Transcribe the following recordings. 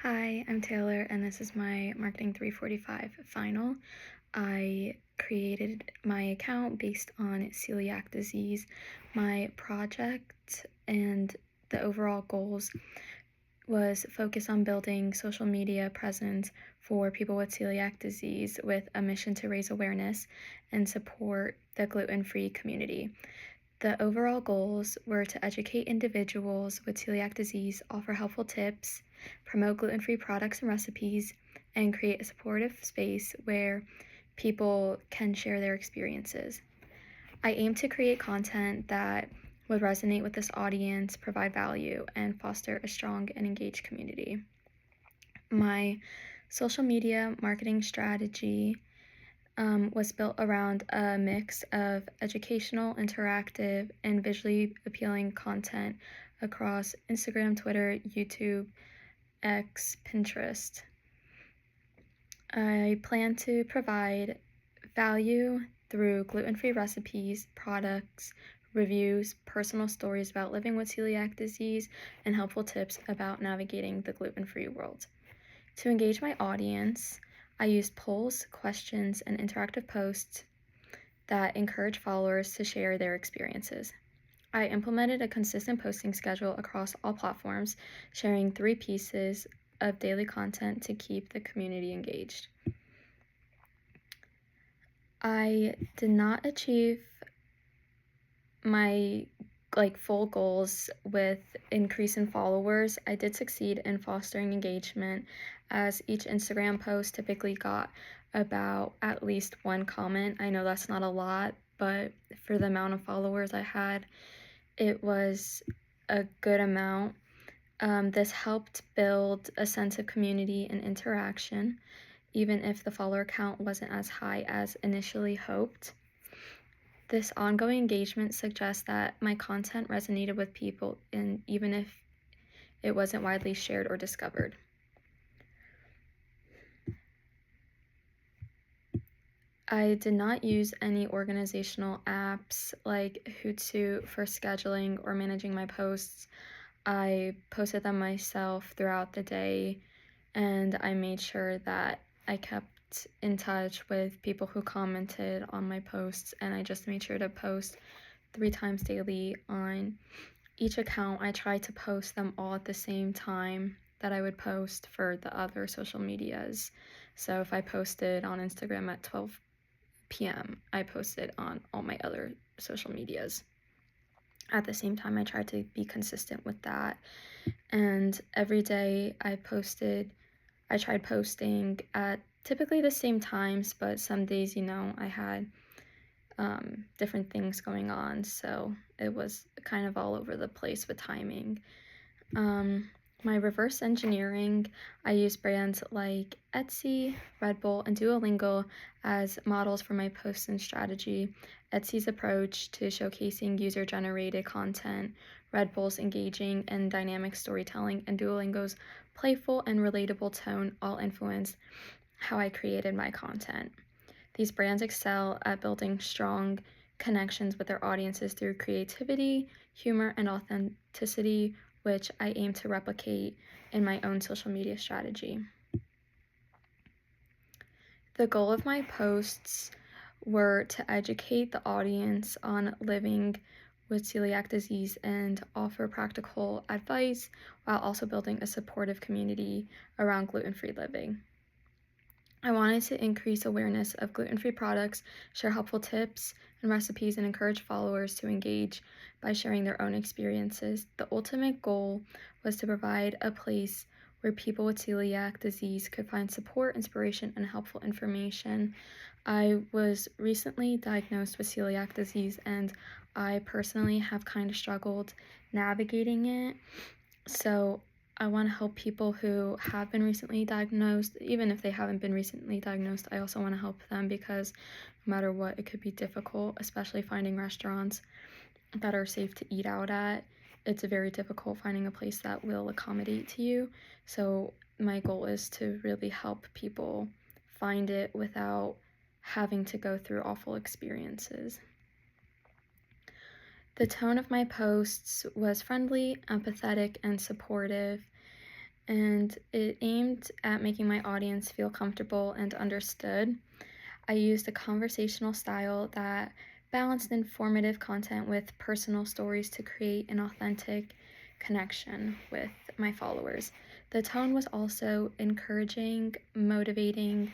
Hi, I'm Taylor, and this is my Marketing 345 final. I created my account based on celiac disease. My project and the overall goals was focused on building social media presence for people with celiac disease with a mission to raise awareness and support the gluten-free community. The overall goals were to educate individuals with celiac disease, offer helpful tips, promote gluten-free products and recipes, and create a supportive space where people can share their experiences. I aim to create content that would resonate with this audience, provide value, and foster a strong and engaged community. My social media marketing strategy was built around a mix of educational, interactive, and visually appealing content across Instagram, Twitter, YouTube, X, Pinterest. I plan to provide value through gluten-free recipes, products, reviews, personal stories about living with celiac disease, and helpful tips about navigating the gluten-free world. To engage my audience, I used polls, questions, and interactive posts that encourage followers to share their experiences. I implemented a consistent posting schedule across all platforms, sharing 3 pieces of daily content to keep the community engaged. I did not achieve my full goals with increase in followers. I did succeed in fostering engagement, as each Instagram post typically got about at least 1 comment. I know that's not a lot, but for the amount of followers I had, it was a good amount. This helped build a sense of community and interaction, even if the follower count wasn't as high as initially hoped. This ongoing engagement suggests that my content resonated with people, and even if it wasn't widely shared or discovered. I did not use any organizational apps like Hootsuite for scheduling or managing my posts. I posted them myself throughout the day, and I made sure that I kept in touch with people who commented on my posts, and I just made sure to post 3 times daily on each account. I tried to post them all at the same time that I would post for the other social medias. So if I posted on Instagram at 12 p.m., I posted on all my other social medias. At the same time, I tried to be consistent with that. And every day I tried posting at typically the same times, but some days, I had different things going on, so it was kind of all over the place with timing. My reverse engineering, I use brands like Etsy, Red Bull, and Duolingo as models for my posts and strategy. Etsy's approach to showcasing user-generated content, Red Bull's engaging and dynamic storytelling, and Duolingo's playful and relatable tone all influenced how I created my content. These brands excel at building strong connections with their audiences through creativity, humor, and authenticity, which I aim to replicate in my own social media strategy. The goal of my posts were to educate the audience on living with celiac disease and offer practical advice while also building a supportive community around gluten-free living. I wanted to increase awareness of gluten-free products, share helpful tips and recipes, and encourage followers to engage by sharing their own experiences. The ultimate goal was to provide a place where people with celiac disease could find support, inspiration, and helpful information. I was recently diagnosed with celiac disease, and I personally have kind of struggled navigating it. So I want to help people who have been recently diagnosed. Even if they haven't been recently diagnosed, I also want to help them, because no matter what, it could be difficult, especially finding restaurants that are safe to eat out at. It's very difficult finding a place that will accommodate to you. So my goal is to really help people find it without having to go through awful experiences. The tone of my posts was friendly, empathetic, and supportive. and it aimed at making my audience feel comfortable and understood. I used a conversational style that balanced informative content with personal stories to create an authentic connection with my followers. The tone was also encouraging, motivating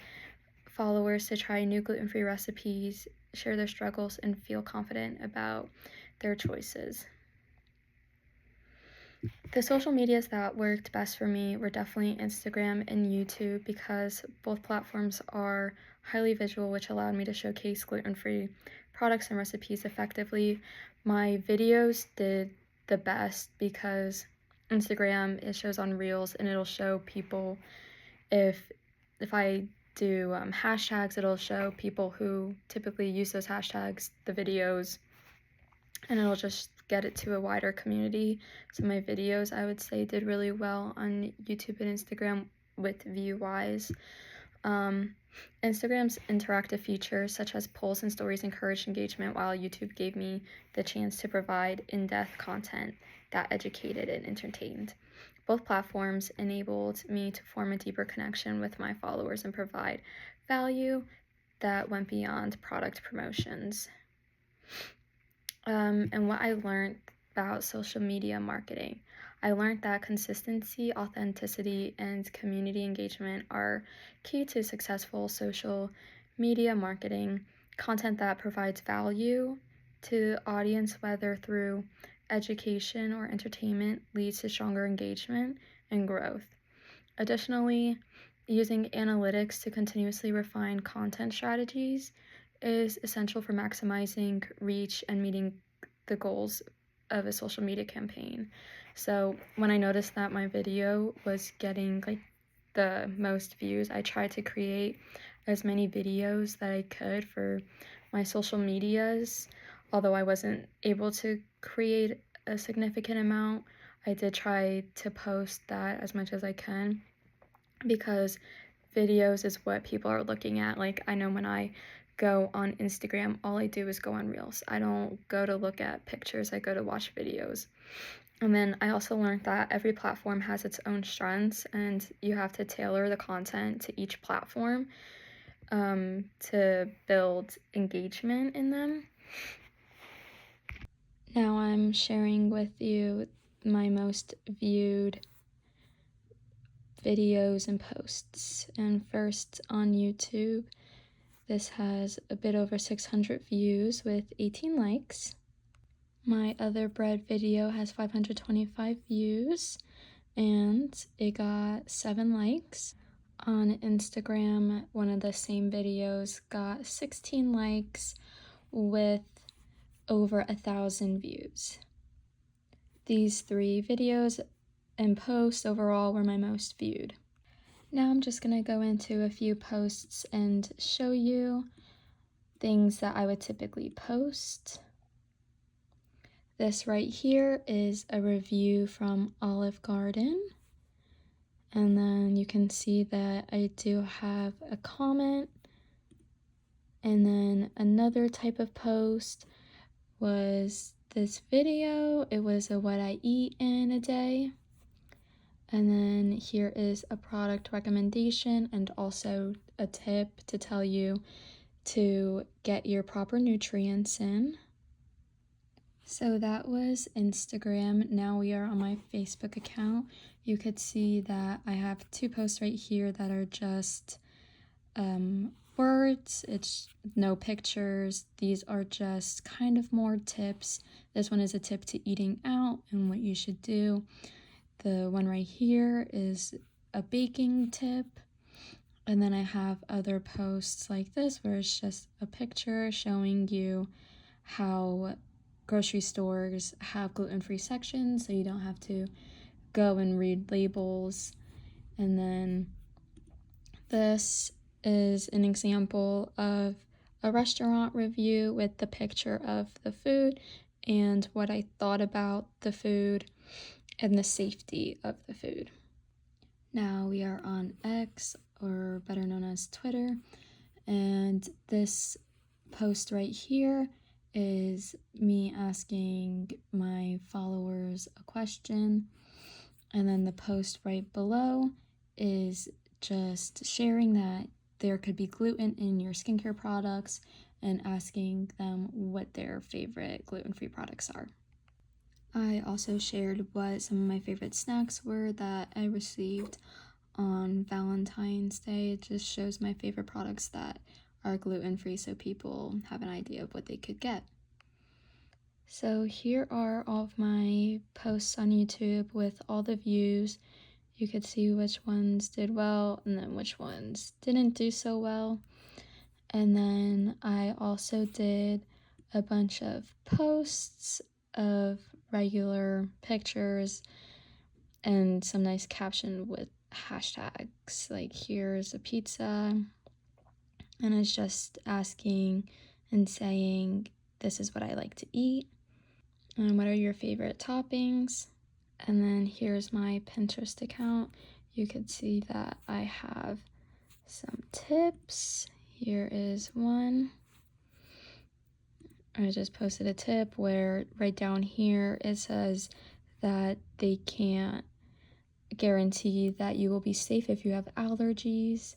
followers to try new gluten-free recipes, share their struggles, and feel confident about their choices. The social medias that worked best for me were definitely Instagram and YouTube because both platforms are highly visual, which allowed me to showcase gluten-free products and recipes effectively. My videos did the best because Instagram, it shows on Reels and it'll show people if I do hashtags, it'll show people who typically use those hashtags, the videos, and it'll just get it to a wider community. So my videos, I would say, did really well on YouTube and Instagram with view-wise. Instagram's interactive features such as polls and stories encouraged engagement, while YouTube gave me the chance to provide in-depth content that educated and entertained. Both platforms enabled me to form a deeper connection with my followers and provide value that went beyond product promotions. And what I learned about social media marketing. I learned that consistency, authenticity, and community engagement are key to successful social media marketing. Content that provides value to the audience, whether through education or entertainment, leads to stronger engagement and growth. Additionally, using analytics to continuously refine content strategies is essential for maximizing reach and meeting the goals of a social media campaign. So when I noticed that my video was getting like the most views, I tried to create as many videos that I could for my social medias. Although I wasn't able to create a significant amount, I did try to post that as much as I can because videos is what people are looking at. Like, I know when I go on Instagram, all I do is go on Reels. I don't go to look at pictures, I go to watch videos. And then I also learned that every platform has its own strengths, and you have to tailor the content to each platform to build engagement in them. Now I'm sharing with you my most viewed videos and posts. And first on YouTube, this has a bit over 600 views with 18 likes. My other bread video has 525 views and it got 7 likes. On Instagram, one of the same videos got 16 likes with over 1,000 views. These 3 videos and posts overall were my most viewed. Now I'm just gonna go into a few posts and show you things that I would typically post. This right here is a review from Olive Garden. And then you can see that I do have a comment. And then another type of post was this video. It was a what I eat in a day. And then here is a product recommendation and also a tip to tell you to get your proper nutrients in. So that was Instagram. Now we are on my Facebook account. You could see that I have 2 posts right here that are just words. It's no pictures. These are just kind of more tips. This one is a tip to eating out and what you should do. The one right here is a baking tip. And then I have other posts like this where it's just a picture showing you how grocery stores have gluten-free sections so you don't have to go and read labels. And then this is an example of a restaurant review with the picture of the food and what I thought about the food and the safety of the food. Now we are on X, or better known as Twitter, and this post right here is me asking my followers a question, And then the post right below is just sharing that there could be gluten in your skincare products and asking them what their favorite gluten-free products are. I also shared what some of my favorite snacks were that I received on Valentine's Day. It just shows my favorite products that are gluten-free so people have an idea of what they could get. So here are all of my posts on YouTube with all the views. You could see which ones did well and then which ones didn't do so well. And then I also did a bunch of posts of regular pictures and some nice caption with hashtags like here's a pizza, and it's just asking and saying this is what I like to eat and what are your favorite toppings. And then here's my Pinterest account. You could see that I have some tips. Here is one. I just posted a tip where right down here it says that they can't guarantee that you will be safe if you have allergies.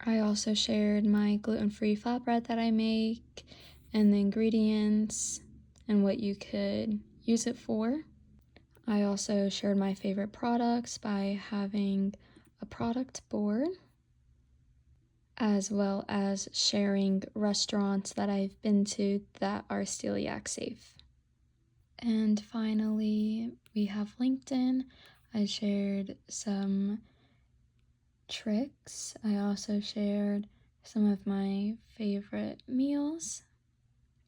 I also shared my gluten-free flatbread that I make and the ingredients and what you could use it for. I also shared my favorite products by having a product board, as well as sharing restaurants that I've been to that are celiac safe. And finally, we have LinkedIn. I shared some tricks. I also shared some of my favorite meals.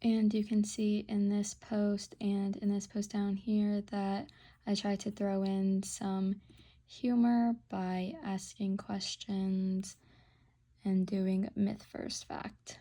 And you can see in this post and in this post down here that I tried to throw in some humor by asking questions and doing myth first fact.